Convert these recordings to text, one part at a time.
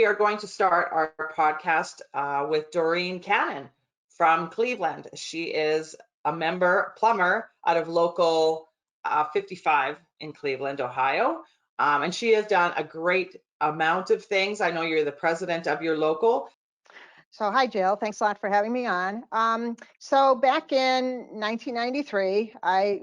we are going to start our podcast with Doreen Cannon from Cleveland. She is a member plumber out of local 55 in Cleveland, Ohio. And she has done a great amount of things. I know you're the president of your local. So hi, Jill. Thanks a lot for having me on. So back in 1993, I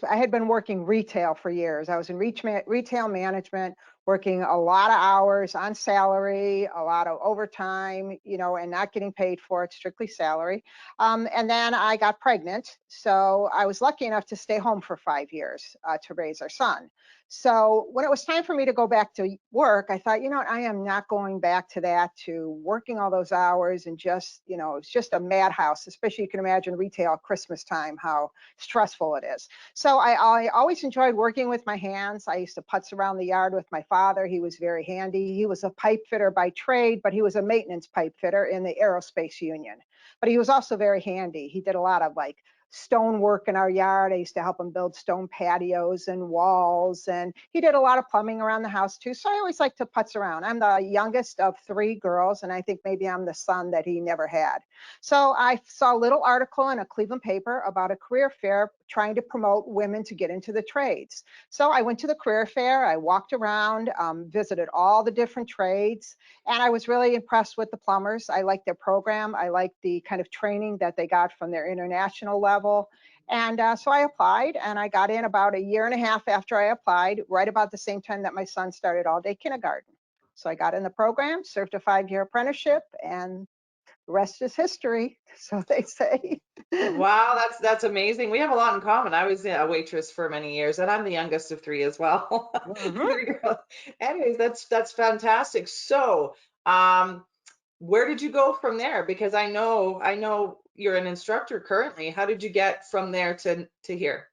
had been working retail for years. I was in retail management, working a lot of hours on salary, a lot of overtime, and not getting paid for it, strictly salary. And then I got pregnant, so I was lucky enough to stay home for 5 years to raise our son. So when it was time for me to go back to work, I thought, I am not going back to that, to working all those hours and just, it's just a madhouse, especially you can imagine retail Christmas time, how stressful it is. So I always enjoyed working with my hands. I used to putz around the yard with my father. He was very handy. He was a pipe fitter by trade, but he was a maintenance pipe fitter in the aerospace union. But he was also very handy. He did a lot of stone work in our yard. I used to help him build stone patios and walls, and he did a lot of plumbing around the house too. So I always like to putz around. I'm the youngest of 3 girls, and I think maybe I'm the son that he never had. So I saw a little article in a Cleveland paper about a career fair trying to promote women to get into the trades. So I went to the career fair, I walked around, visited all the different trades, and I was really impressed with the plumbers. I liked their program. I liked the kind of training that they got from their international level. And so I applied, and I got in about 1.5 years after I applied, right about the same time that my son started all-day kindergarten. So I got in the program, served a 5-year apprenticeship, and the rest is history, so they say. Wow, that's amazing. We have a lot in common. I was a waitress for many years, and I'm the youngest of 3 as well. Anyways, that's fantastic. So, where did you go from there? Because I know you're an instructor currently. How did you get from there to here?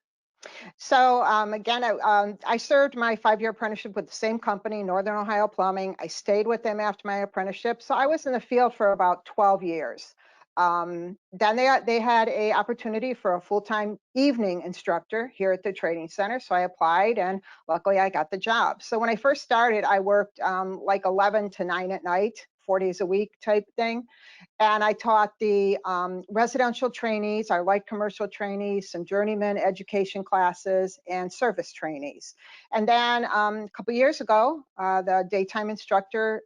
So again, I served my 5-year apprenticeship with the same company, Northern Ohio Plumbing. I stayed with them after my apprenticeship. So I was in the field for about 12 years. Then they had a opportunity for a full-time evening instructor here at the training center. So I applied, and luckily I got the job. So when I first started, I worked like 11 to 9 at night, 4 days a week type thing. And I taught the residential trainees, our light commercial trainees, some journeyman education classes, and service trainees. And then a couple years ago, the daytime instructor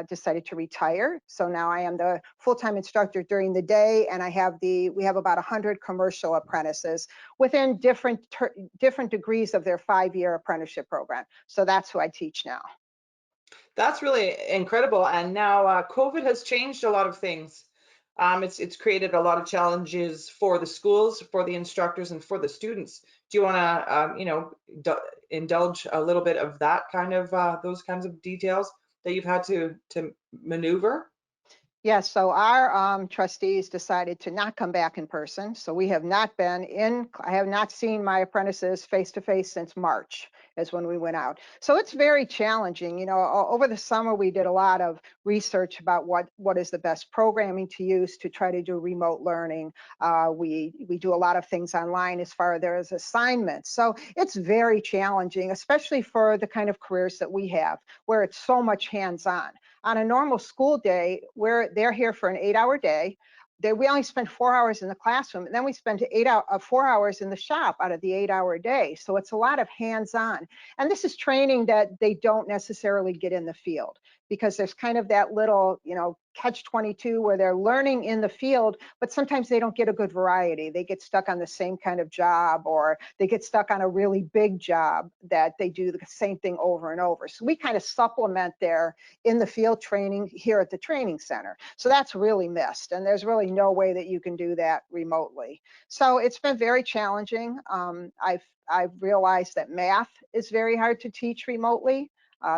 decided to retire. So now I am the full-time instructor during the day, and we have about 100 commercial apprentices within different degrees of their 5-year apprenticeship program. So that's who I teach now. That's really incredible. And now COVID has changed a lot of things. It's created a lot of challenges for the schools, for the instructors, and for the students. Do you want to, indulge a little bit of that kind of those kinds of details that you've had to maneuver? Yes, so our trustees decided to not come back in person. So we have not I have not seen my apprentices face to face since March is when we went out. So it's very challenging. Over the summer, we did a lot of research about what is the best programming to use to try to do remote learning. We do a lot of things online as far as there is assignments. So it's very challenging, especially for the kind of careers that we have, where it's so much hands-on. On a normal school day, where they're here for an 8-hour day, we only spend 4 hours in the classroom, and then we spend 4 hours in the shop out of the 8-hour day. So it's a lot of hands-on. And this is training that they don't necessarily get in the field, because there's kind of that little, catch-22 where they're learning in the field, but sometimes they don't get a good variety. They get stuck on the same kind of job, or they get stuck on a really big job that they do the same thing over and over. So we kind of supplement their in the field training here at the training center. So that's really missed, and there's really no way that you can do that remotely. So it's been very challenging. I've realized that math is very hard to teach remotely.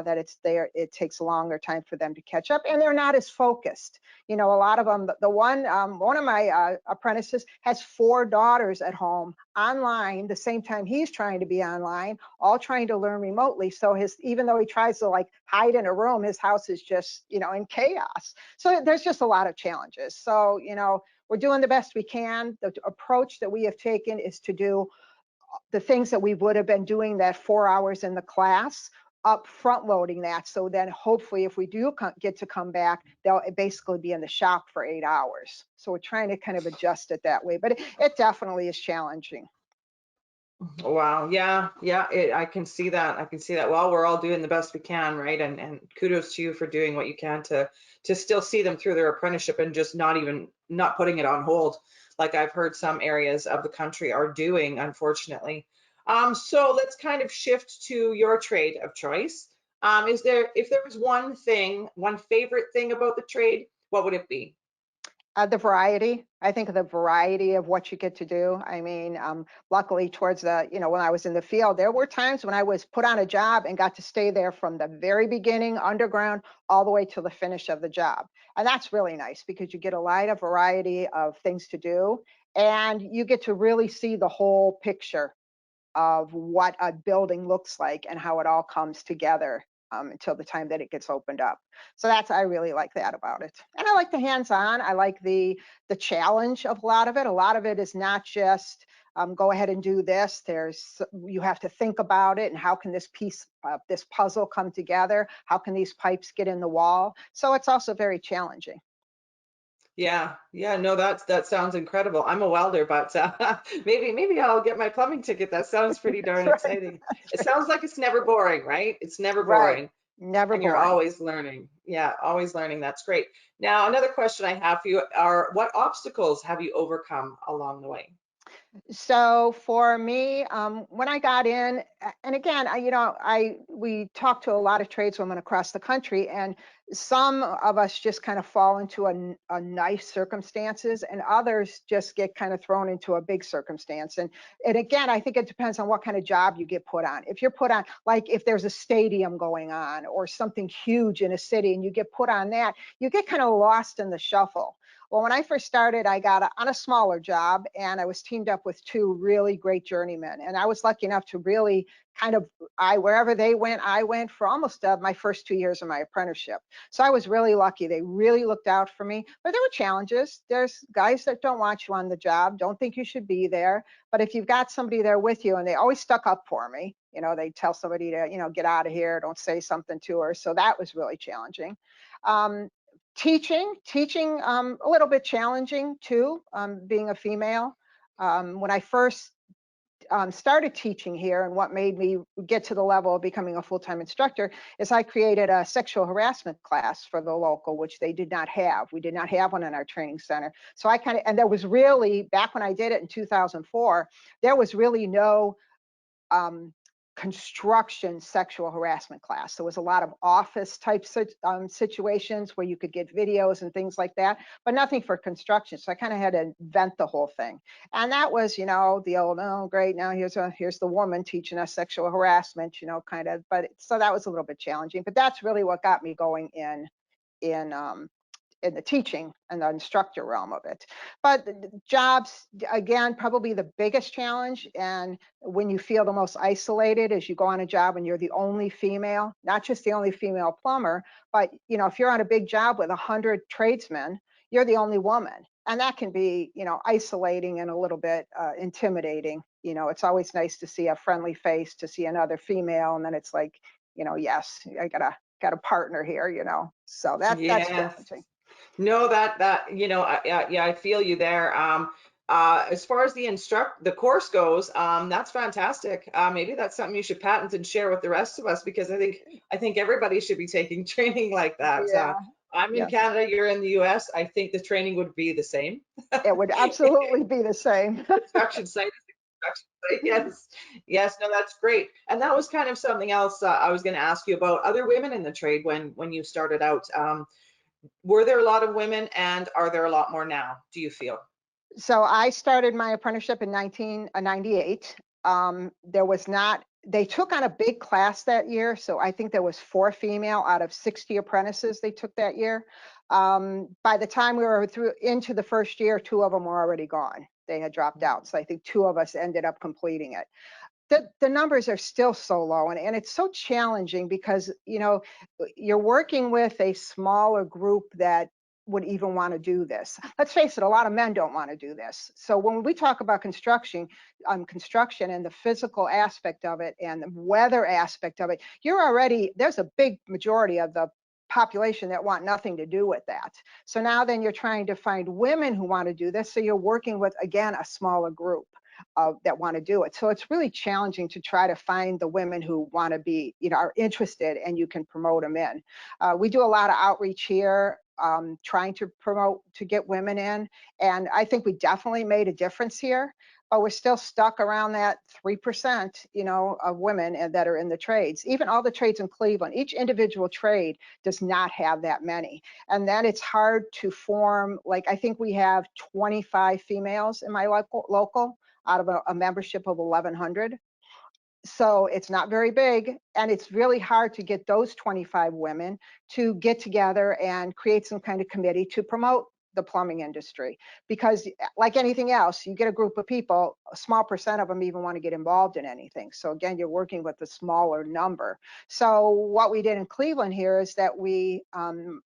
That it takes a longer time for them to catch up, and they're not as focused. A lot of them, one of my apprentices has 4 daughters at home online the same time he's trying to be online, all trying to learn remotely. So even though he tries to hide in a room, his house is just, in chaos. So there's just a lot of challenges. So, we're doing the best we can. The approach that we have taken is to do the things that we would have been doing that 4 hours in the class, up front loading that. So then hopefully if we do get to come back, they'll basically be in the shop for 8 hours. So we're trying to kind of adjust it that way, but it definitely is challenging. Wow. Yeah. Yeah. I can see that. I can see that. Well, we're all doing the best we can, right? And kudos to you for doing what you can to still see them through their apprenticeship and just not putting it on hold, like I've heard some areas of the country are doing, unfortunately. So let's kind of shift to your trade of choice. If there was one thing, one favorite thing about the trade, what would it be? The variety. I think the variety of what you get to do. I mean, luckily towards when I was in the field, there were times when I was put on a job and got to stay there from the very beginning, underground, all the way to the finish of the job. And that's really nice because you get a lot of variety of things to do and you get to really see the whole picture of what a building looks like and how it all comes together until the time that it gets opened up. So I really like that about it. And I like the hands-on. I like the challenge of a lot of it. A lot of it is not just go ahead and do this. You have to think about it and how can this this puzzle come together? How can these pipes get in the wall? So it's also very challenging. Yeah, yeah, no, that sounds incredible. I'm a welder, but maybe I'll get my plumbing ticket. That sounds pretty That's darn right. exciting. That's It right. sounds like it's never boring, right? It's never Right. boring, Never and you're boring. always learning. Yeah, always learning. That's great. Now, another question I have for you are, what obstacles have you overcome along the way? So for me, when I got in, and again, we talked to a lot of tradeswomen across the country, and some of us just kind of fall into a nice circumstances, and others just get kind of thrown into a big circumstance. And again, I think it depends on what kind of job you get put on. If you're put on, like if there's a stadium going on or something huge in a city, and you get put on that, you get kind of lost in the shuffle. Well, when I first started, I got on a smaller job and I was teamed up with two really great journeymen. And I was lucky enough to really kind of, wherever they went, I went for almost my first 2 years of my apprenticeship. So I was really lucky. They really looked out for me, but there were challenges. There's guys that don't want you on the job, don't think you should be there. But if you've got somebody there with you, and they always stuck up for me, they tell somebody to, get out of here, don't say something to her. So that was really challenging. Um, teaching a little bit challenging too, being a female. When I first started teaching here, and what made me get to the level of becoming a full-time instructor is I created a sexual harassment class for the local, which they did not have. We did not have one in our training center. So and there was really, back when I did it in 2004, there was really no um, construction sexual harassment class. There was a lot of office type situations where you could get videos and things like that, but nothing for construction. So I kind of had to invent the whole thing. And that was, the old, oh, great, now here's the woman teaching us sexual harassment, kind of. But so that was a little bit challenging. But that's really what got me going in in the teaching and the instructor realm of it. But jobs, again, probably the biggest challenge. And when you feel the most isolated is you go on a job and you're the only female, not just the only female plumber, but if you're on a big job with 100 tradesmen, you're the only woman. And that can be, isolating and a little bit intimidating. It's always nice to see a friendly face, to see another female, and then it's like, yes, I got a partner here, so that's Yes. challenging. No, yeah, I feel you there. As far as the course goes, that's fantastic. Maybe that's something you should patent and share with the rest of us, because I think everybody should be taking training like that. Yeah, I'm in yeah, Canada, you're in the US. I think the training would be the same. it would absolutely be the same. Construction site is a construction site. Yes, yes, no, that's great. And that was kind of something else I was going to ask you about other women in the trade when you started out. Were there a lot of women, and are there a lot more now, do you feel? So I started my apprenticeship in 1998. There was not, they took on a big class that year. So I think there was 4 female out of 60 apprentices they took that year. By the time we were through into the first year, 2 of them were already gone. They had dropped out. So I think 2 of us ended up completing it. The numbers are still so low, and it's so challenging because you're working with a smaller group that would even want to do this. Let's face it, a lot of men don't want to do this. So when we talk about construction and the physical aspect of it and the weather aspect of it, there's a big majority of the population that want nothing to do with that. So now then you're trying to find women who want to do this. So you're working with, again, a smaller group that want to do it. So it's really challenging to try to find the women who want to be, are interested, and you can promote them in. We do a lot of outreach here, trying to promote, to get women in. And I think we definitely made a difference here, but we're still stuck around that 3%, of women that are in the trades. Even all the trades in Cleveland, each individual trade does not have that many. And then it's hard to like, I think we have 25 females in my local out of a membership of 1,100. So it's not very big, and it's really hard to get those 25 women to get together and create some kind of committee to promote the plumbing industry. Because like anything else, you get a group of people, a small percent of them even want to get involved in anything. So again, you're working with a smaller number. So what we did in Cleveland here is that we,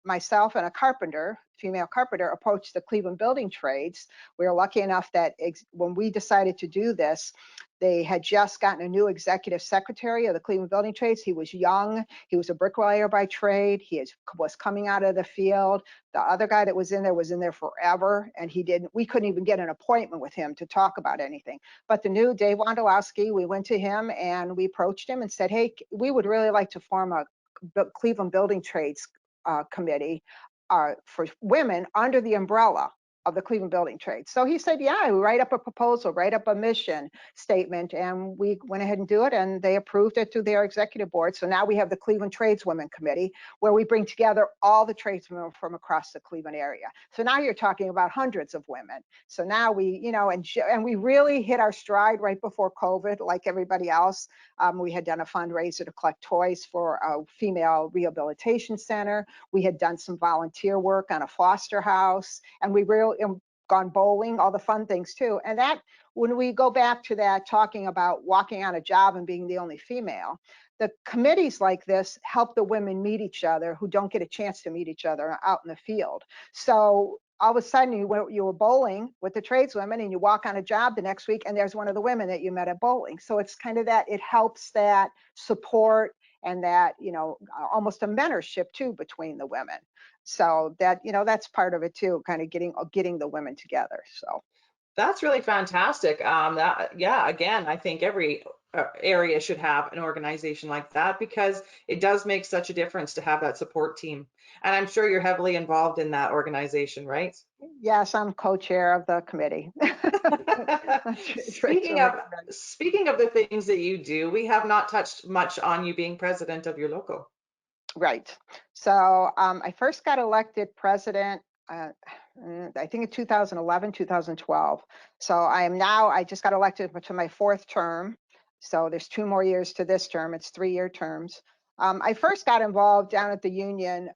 myself and a carpenter, female carpenter, approached the Cleveland building trades. We were lucky enough that when we decided to do this, they had just gotten a new executive secretary of the Cleveland Building Trades. He was young. He was a bricklayer by trade. He was coming out of the field. The other guy that was in there forever, and we couldn't even get an appointment with him to talk about anything. But the new Dave Wondolowski, we went to him and we approached him and said, hey, we would really like to form a Cleveland Building Trades committee for women under the umbrella of the Cleveland Building Trades. So he said, yeah, we write up a proposal, write up a mission statement, and we went ahead and do it, and they approved it to their executive board. So now we have the Cleveland Tradeswomen Committee, where we bring together all the tradeswomen from across the Cleveland area. So now you're talking about hundreds of women. So now we, and we really hit our stride right before COVID, like everybody else. We had done a fundraiser to collect toys for a female rehabilitation center. We had done some volunteer work on a foster house, and we really gone bowling, all the fun things too. And that, when we go back to that, talking about walking on a job and being the only female, the committees like this help the women meet each other who don't get a chance to meet each other out in the field. So all of a sudden you were bowling with the tradeswomen, and you walk on a job the next week and there's one of the women that you met at bowling. So it's kind of that, it helps that support and that, almost a mentorship too between the women. So that, that's part of it too, kind of getting the women together. So That's really fantastic. Yeah, again, I think every area should have an organization like that, because it does make such a difference to have that support team. And I'm sure you're heavily involved in that organization, right? yes, I'm co-chair of the committee. Speaking of speaking of the things that you do, we have not touched much on you being president of your local. Right. So I first got elected president, I think in 2011, 2012. So I just got elected to my 4th term. So there's 2 more years to this term. It's 3-year terms. I first got involved down at the union.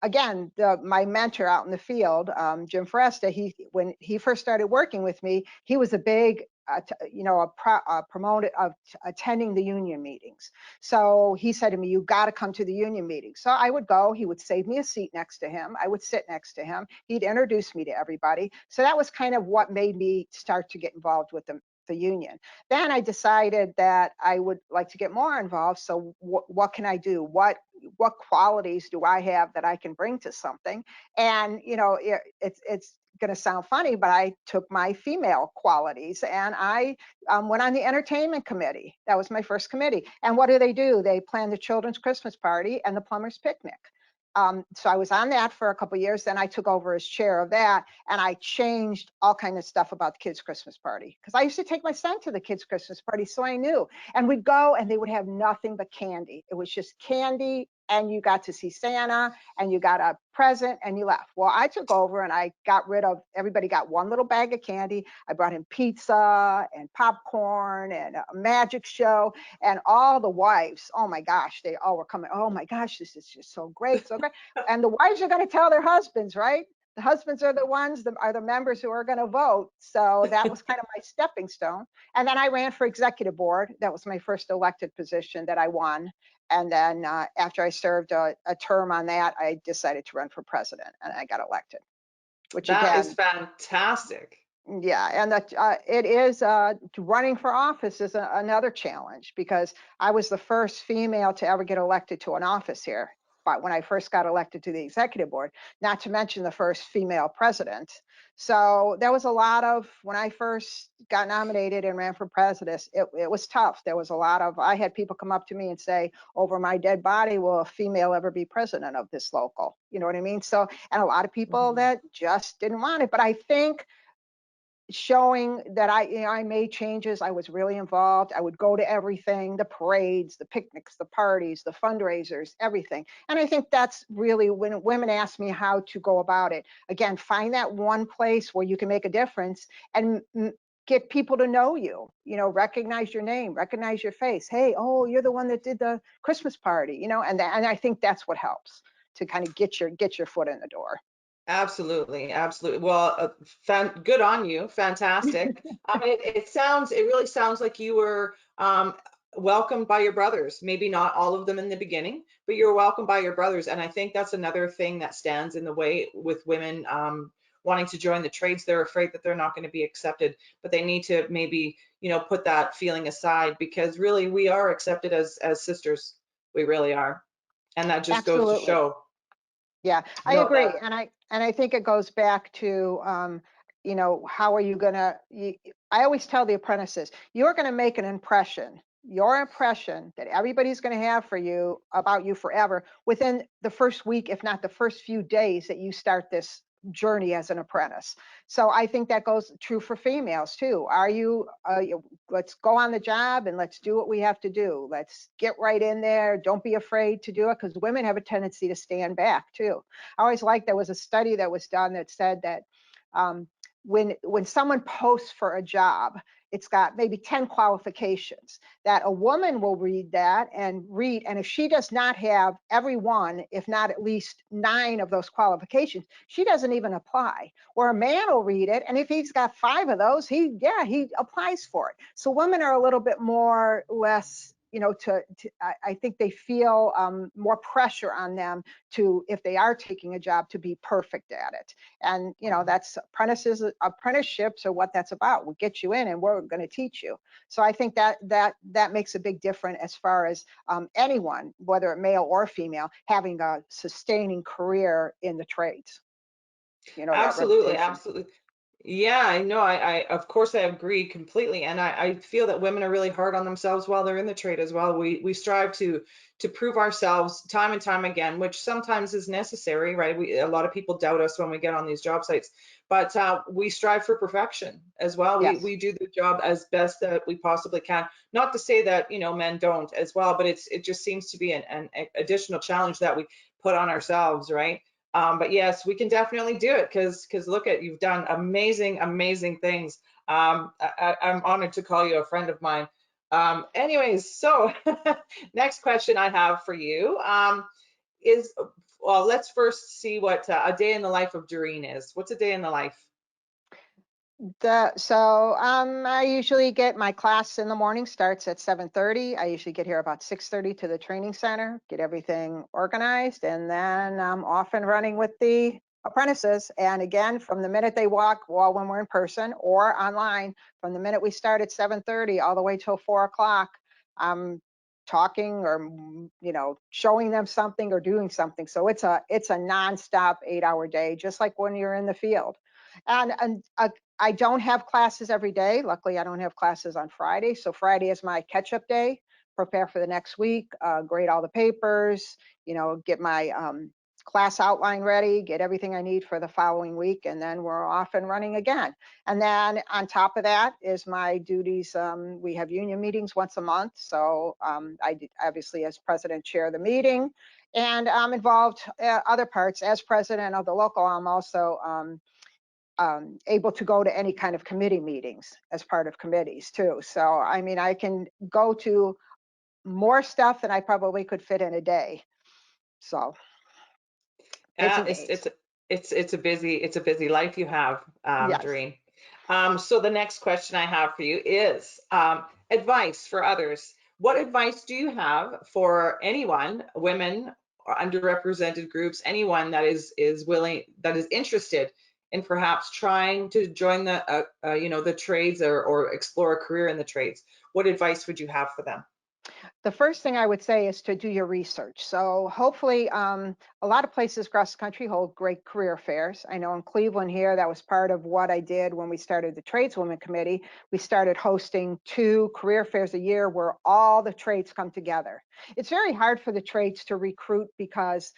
Again, my mentor out in the field, Jim Foresta, when he first started working with me, he was a big a promoter of attending the union meetings. So he said to me, you got to come to the union meeting. So I would go, he would save me a seat next to him. I would sit next to him. He'd introduce me to everybody. So that was kind of what made me start to get involved with the union. Then I decided that I would like to get more involved. So what can I do? What qualities do I have that I can bring to something? And, it's going to sound funny, but I took my female qualities and I went on the entertainment committee. That was my first committee. And what do? They plan the children's Christmas party and the plumber's picnic. So I was on that for a couple of years. Then I took over as chair of that, and I changed all kinds of stuff about the kids' Christmas party, because I used to take my son to the kids' Christmas party, so I knew. And we'd go, and they would have nothing but candy. It was just candy, and you got to see Santa, and you got a present, and you left. Well, I took over, and I got rid of, everybody got one little bag of candy. I brought in pizza and popcorn and a magic show, and all the wives, oh my gosh, they all were coming. Oh my gosh, this is just so great, so great. And the wives are going to tell their husbands, right? the husbands are the ones that are the members who are going to vote. So that was kind of my stepping stone. And then I ran for executive board. That was my first elected position that I won. And then after I served a term on that, I decided to run for president, and I got elected, which That is again, fantastic. yeah, and that it is running for office is another challenge, because I was the first female to ever get elected to an office here. But when I first got elected to the executive board, not to mention the first female president. So there was a lot of, when I first got nominated and ran for president, it was tough. There was a lot of, I had people come up to me and say, over my dead body, will a female ever be president of this local? You know what I mean? So, and a lot of people Mhm. that just didn't want it. But I think showing that I made changes. I was really involved. I would go to everything, the parades, the picnics, the parties, the fundraisers, everything. And I think that's really when women ask me how to go about it. Again, find that one place where you can make a difference and get people to know you, recognize your name, recognize your face. Hey, oh, you're the one that did the Christmas party, and I think that's what helps to kind of get your foot in the door. Absolutely, absolutely. Well, good on you. Fantastic. I mean, it really sounds like you were welcomed by your brothers. Maybe not all of them in the beginning, but you were welcomed by your brothers. And I think that's another thing that stands in the way with women wanting to join the trades. They're afraid that they're not going to be accepted, but they need to maybe, put that feeling aside, because really we are accepted as sisters. We really are. And that just goes to Absolutely. show, Yeah, I that. agree. And I think it goes back to, how are you gonna, I always tell the apprentices, you're gonna make an impression, your impression that everybody's gonna have for you, about you forever, within the first week, if not the first few days that you start this journey as an apprentice. So I think that goes true for females too. Let's go on the job and let's do what we have to do. Let's get right in there. Don't be afraid to do it, because women have a tendency to stand back too. I always like, there was a study that was done that said that when someone posts for a job, it's got maybe 10 qualifications, that a woman will read that and if she does not have every one, if not at least 9 of those qualifications, she doesn't even apply. Or a man will read it, and if he's got 5 of those, he applies for it. So women are a little bit more less, I think they feel more pressure on them to, if they are taking a job, to be perfect at it. And that's apprenticeships are what that's about. We'll get you in and we're going to teach you. So I think that makes a big difference as far as anyone, whether male or female, having a sustaining career in the trades. That Absolutely, reputation. absolutely. Yeah, I know. Of course, I agree completely, and I feel that women are really hard on themselves while they're in the trade as well. We strive to prove ourselves time and time again, which sometimes is necessary, right? A lot of people doubt us when we get on these job sites, but we strive for perfection as well. Yes, We do the job as best that we possibly can. Not to say that men don't as well, but it just seems to be an additional challenge that we put on ourselves, right? But yes, we can definitely do it, because look at, you've done amazing, amazing things. I'm honored to call you a friend of mine. Anyways, so next question I have for you is, well, let's first see what a day in the life of Doreen is. What's a day in the life? I usually get my class in the morning, starts at 7:30. I usually get here about 6:30 to the training center, get everything organized, and then I'm off and running with the apprentices. And again, from the minute they walk, well, when we're in person or online, from the minute we start at 7:30 all the way till 4 o'clock, I'm talking or showing them something or doing something. So it's a nonstop 8-hour day, just like when you're in the field. And I don't have classes every day. Luckily, I don't have classes on Friday. So Friday is my catch-up day, prepare for the next week, grade all the papers, get my class outline ready, get everything I need for the following week, and then we're off and running again. And then on top of that is my duties. We have union meetings once a month. So I obviously, as president, chair the meeting. And I'm involved other parts. As president of the local, I'm also able to go to any kind of committee meetings as part of committees too. So, I mean, I can go to more stuff than I probably could fit in a day. So it's Yeah, amazing. It's a busy life you have, Yes. Doreen. So the next question I have for you is advice for others. What advice do you have for anyone, women or underrepresented groups, anyone that is willing, that is interested in perhaps trying to join the the trades or explore a career in the trades? What advice would you have for them? The first thing I would say is to do your research. So hopefully, a lot of places across the country hold great career fairs. I know in Cleveland here, that was part of what I did when we started the Tradeswomen Committee. We started hosting 2 career fairs a year where all the trades come together. It's very hard for the trades to recruit because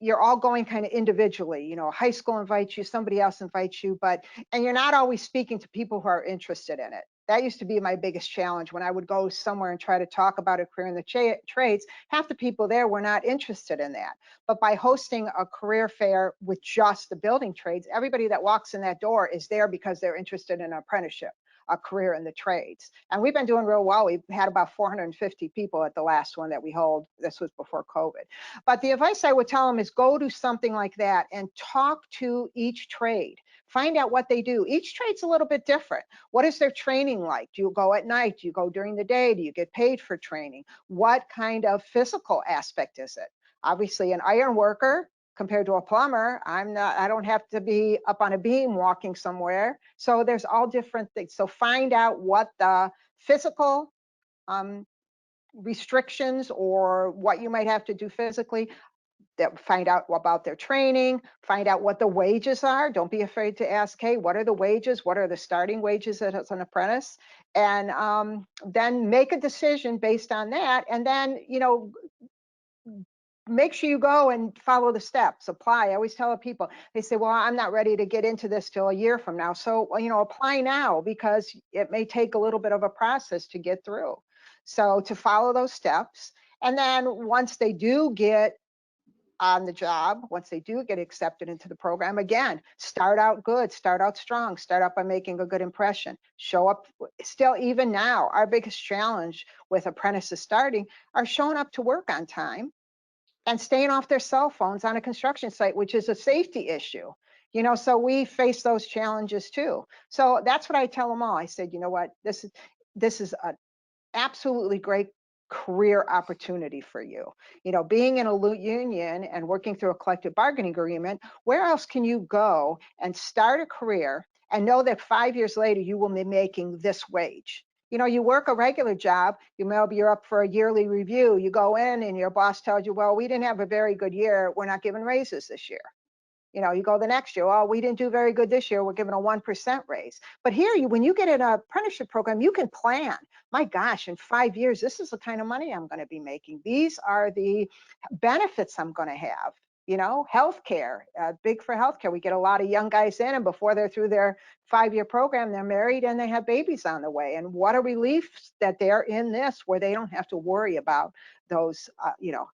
you're all going kind of individually. You know, high school invites you, somebody else invites you, and you're not always speaking to people who are interested in it. That used to be my biggest challenge when I would go somewhere and try to talk about a career in the trades. Half the people there were not interested in that. But by hosting a career fair with just the building trades, everybody that walks in that door is there because they're interested in an apprenticeship, a career in the trades. And we've been doing real well. We've had about 450 people at the last one that we hold. This was before COVID. But the advice I would tell them is go to something like that and talk to each trade. Find out what they do. Each trade's a little bit different. What is their training like? Do you go at night? Do you go during the day? Do you get paid for training? What kind of physical aspect is it? Obviously, an iron worker compared to a plumber, I don't have to be up on a beam walking somewhere. So there's all different things. So find out what the physical um, restrictions or what you might have to do physically, that find out about their training, find out what the wages are. Don't be afraid to ask, hey, what are the wages? What are the starting wages as an apprentice? And then make a decision based on that. And then, make sure you go and follow the steps, apply. I always tell people, they say, well, I'm not ready to get into this till a year from now. So, apply now because it may take a little bit of a process to get through. So to follow those steps. And then once they do get on the job, once they do get accepted into the program, again, start out good, start out strong, start out by making a good impression, show up. Still, even now, our biggest challenge with apprentices starting are showing up to work on time and staying off their cell phones on a construction site, which is a safety issue. So we face those challenges too. So that's what I tell them all. I said, you know what, this is an absolutely great career opportunity for you. Being in a union and working through a collective bargaining agreement, where else can you go and start a career and know that 5 years later you will be making this wage? You work a regular job, maybe you're up for a yearly review, you go in and your boss tells you, well, we didn't have a very good year, we're not giving raises this year. You go the next year, oh, we didn't do very good this year, we're giving a 1% raise. But here, when you get in an apprenticeship program, you can plan. My gosh, in 5 years, this is the kind of money I'm going to be making. These are the benefits I'm going to have. Healthcare, big for healthcare. We get a lot of young guys in, and before they're through their 5-year program, they're married and they have babies on the way. And what a relief that they're in this, where they don't have to worry about those,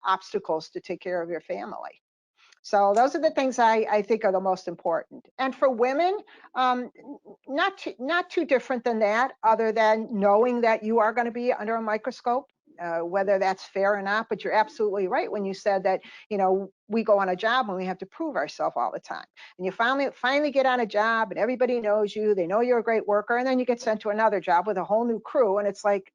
obstacles to take care of your family. So those are the things I think are the most important. And for women, um, not too different than that, other than knowing that you are going to be under a microscope, whether that's fair or not. But you're absolutely right when you said that, we go on a job and we have to prove ourselves all the time. And you finally get on a job and everybody knows you, they know you're a great worker, and then you get sent to another job with a whole new crew. And it's like,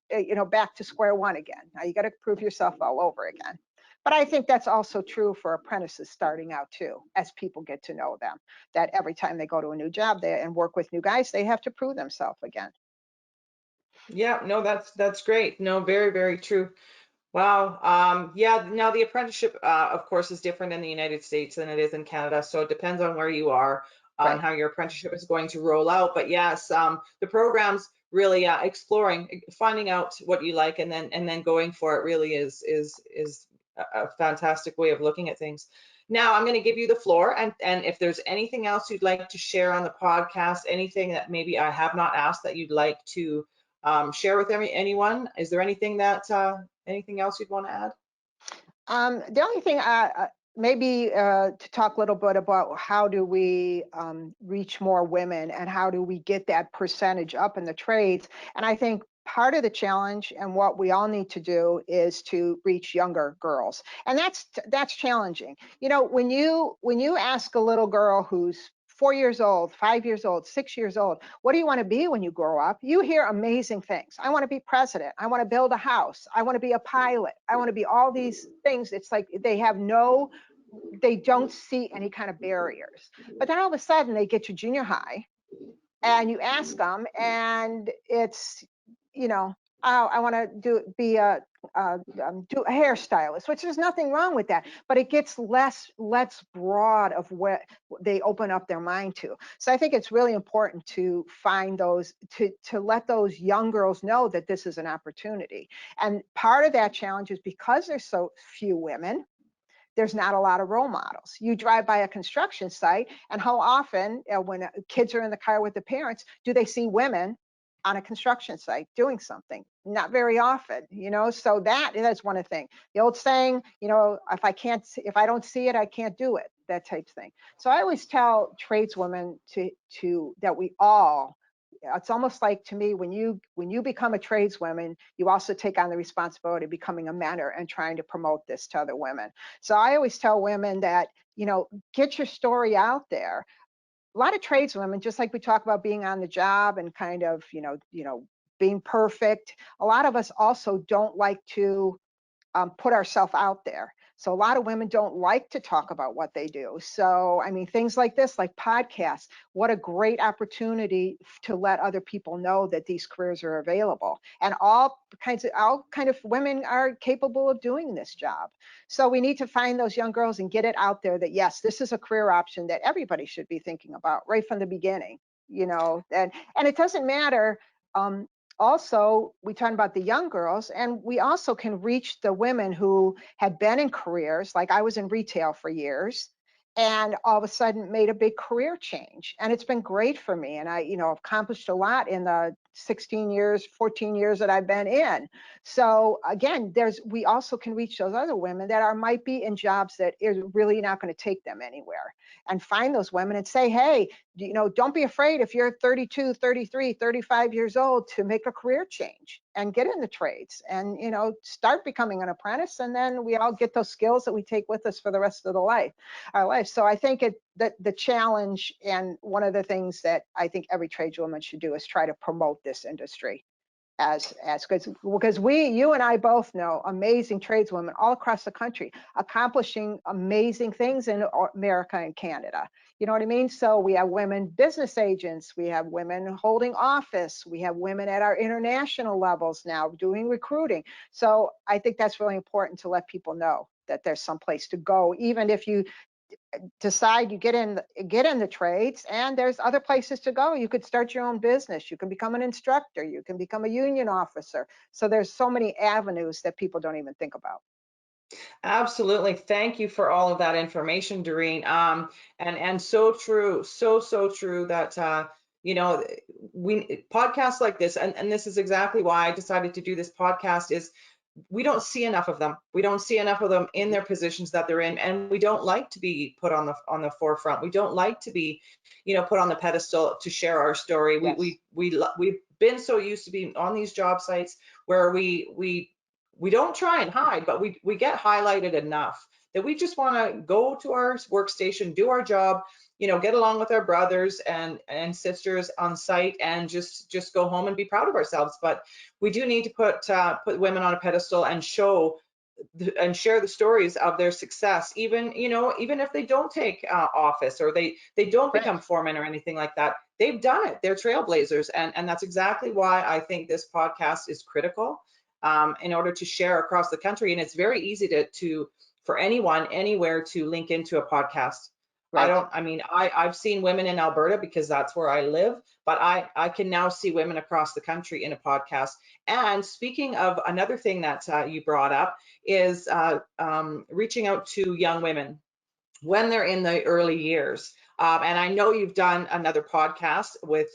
back to square one again. Now you got to prove yourself all over again. But I think that's also true for apprentices starting out too, as people get to know them, that every time they go to a new job there and work with new guys, they have to prove themselves again. Yeah, no, that's great. No, very, very true. Wow. Yeah, now the apprenticeship, of course, is different in the United States than it is in Canada. So it depends on where you are, on Right. how your apprenticeship is going to roll out. But yes, the program's really exploring, finding out what you like, and then going for it really is a fantastic way of looking at things. Now I'm going to give you the floor, and if there's anything else you'd like to share on the podcast, anything that maybe I have not asked that you'd like to share with anyone, is there anything else you'd want to add? The only thing, maybe to talk a little bit about how do we reach more women and how do we get that percentage up in the trades. And I think part of the challenge, and what we all need to do, is to reach younger girls, and that's challenging. You know, when you ask a little girl who's 4 years old, 5 years old, 6 years old, what do you want to be when you grow up? You hear amazing things. I want to be president. I want to build a house. I want to be a pilot. I want to be all these things. It's like they don't see any kind of barriers. But then all of a sudden they get to junior high, and you ask them, and it's, you know, oh, I want to do a hairstylist, which there's nothing wrong with that, but it gets less broad of what they open up their mind to. So I think it's really important to find those, to let those young girls know that this is an opportunity. And part of that challenge is because there's so few women, there's not a lot of role models. You drive by a construction site, and how often, when kids are in the car with the parents, do they see women on a construction site doing something? Not very often, you know. So that's one thing. The old saying, you know, if I don't see it, I can't do it. That type of thing. So I always tell tradeswomen that we all, it's almost like, to me, when you become a tradeswoman, you also take on the responsibility of becoming a mentor and trying to promote this to other women. So I always tell women that, you know, get your story out there. A lot of tradeswomen, just like we talk about being on the job and kind of, being perfect, a lot of us also don't like to put ourselves out there. So a lot of women don't like to talk about what they do. So, I mean, things like this, like podcasts, what a great opportunity to let other people know that these careers are available. And all kind of women are capable of doing this job. So we need to find those young girls and get it out there that, yes, this is a career option that everybody should be thinking about right from the beginning, you know, and it doesn't matter. Also, we talk about the young girls, and we also can reach the women who had been in careers, like I was in retail for years, and all of a sudden made a big career change. And it's been great for me. And I, accomplished a lot in the 16 years, 14 years that I've been in. So again, we also can reach those other women that might be in jobs that is really not going to take them anywhere, and find those women and say, hey, don't be afraid if you're 32, 33, 35 years old to make a career change and get in the trades and, start becoming an apprentice. And then we all get those skills that we take with us for the rest of our life. So I think that the challenge, and one of the things that I think every tradeswoman should do, is try to promote this industry as good, because you and I both know amazing tradeswomen all across the country accomplishing amazing things in America and Canada. You know what I mean? So we have women business agents, we have women holding office, we have women at our international levels now doing recruiting. So I think that's really important to let people know that there's some place to go, even if you decide you get in the trades, and there's other places to go. You could start your own business, you can become an instructor, you can become a union officer. So there's so many avenues that people don't even think about. Absolutely. Thank you for all of that information, Doreen. And so true, so true that we podcasts like this, and this is exactly why I decided to do this podcast, is we don't see enough of them. We don't see enough of them in their positions that they're in, and we don't like to be put on the forefront. We don't like to be, put on the pedestal to share our story. Yes. We've been so used to being on these job sites where we don't try and hide, but we get highlighted enough that we just want to go to our workstation, do our job, get along with our brothers and sisters on site, and just go home and be proud of ourselves. But we do need to put women on a pedestal and show and share the stories of their success, even if they don't take office, or they don't Right. become foremen or anything like that. They've done it. They're trailblazers, and that's exactly why I think this podcast is critical, in order to share across the country. And it's very easy for anyone anywhere to link into a podcast. Right. I've seen women in Alberta because that's where I live, but I can now see women across the country in a podcast. And speaking of, another thing that you brought up is reaching out to young women when they're in the early years. And I know you've done another podcast with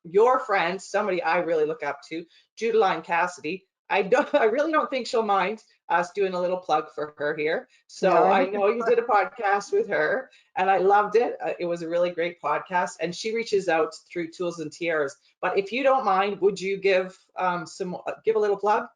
your friend, somebody I really look up to, Judeline Cassidy. I really don't think she'll mind us doing a little plug for her here. No, So I know you did a podcast with her, and I loved it. It was a really great podcast, and she reaches out through Tools and Tiaras. But if you don't mind, would you give give a little plug?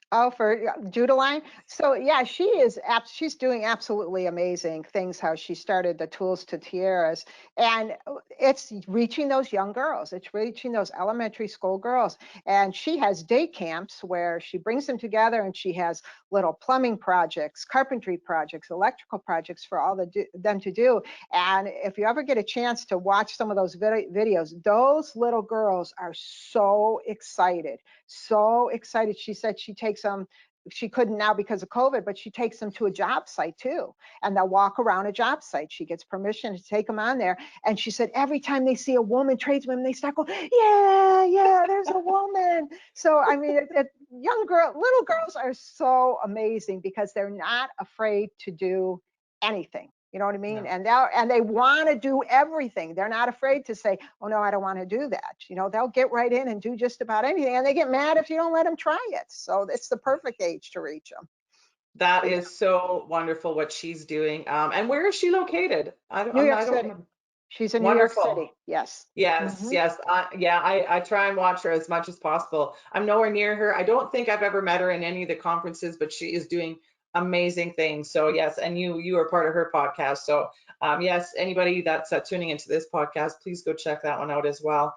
Oh, for Judeline. So yeah, she's doing absolutely amazing things, how she started the Tools to Tiaras. And it's reaching those young girls. It's reaching those elementary school girls. And she has day camps where she brings them together, and she has little plumbing projects, carpentry projects, electrical projects for all them to do. And if you ever get a chance to watch some of those videos, those little girls are so excited. So excited. She said she takes them, she couldn't now because of COVID, but she takes them to a job site too. And they'll walk around a job site. She gets permission to take them on there. And she said every time they see a woman tradeswoman, they start going, yeah, yeah, there's a woman. So, I mean, little girls are so amazing because they're not afraid to do anything. You know what I mean? No. And they want to do everything. They're not afraid to say, "Oh no, I don't want to do that." You know, they'll get right in and do just about anything, and they get mad if you don't let them try it. So it's the perfect age to reach them. That So, yeah, is so wonderful what she's doing. And where is she located? New York I don't City. remember. She's in New York Wonderful. City. Yes. Yes, Hmm. yes. Yeah, I try and watch her as much as possible. I'm nowhere near her. I don't think I've ever met her in any of the conferences, but she is doing amazing things. So yes, and you are part of her podcast. So yes, anybody that's tuning into this podcast, please go check that one out as well.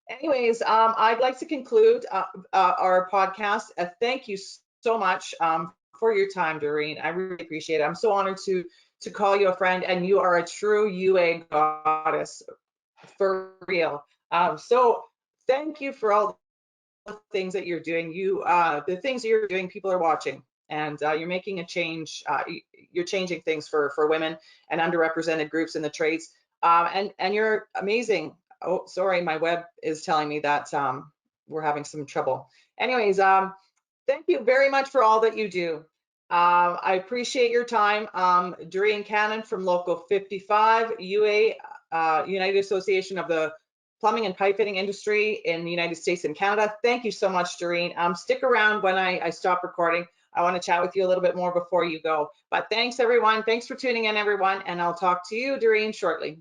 Anyways, I'd like to conclude our podcast. Thank you so much for your time, Doreen. I really appreciate it. I'm so honored to call you a friend, and you are a true UA goddess for real. So thank you for all the things that you're doing. The things that you're doing, people are watching, and you're making a change. You're changing things for women and underrepresented groups in the trades. And you're amazing. Oh, sorry, my web is telling me that we're having some trouble. Anyways, thank you very much for all that you do. I appreciate your time. Doreen Cannon from Local 55, UA, United Association of the Plumbing and Pipe Fitting Industry in the United States and Canada. Thank you so much, Doreen. Stick around when I stop recording. I want to chat with you a little bit more before you go. But thanks, everyone. Thanks for tuning in, everyone. And I'll talk to you, Doreen, shortly.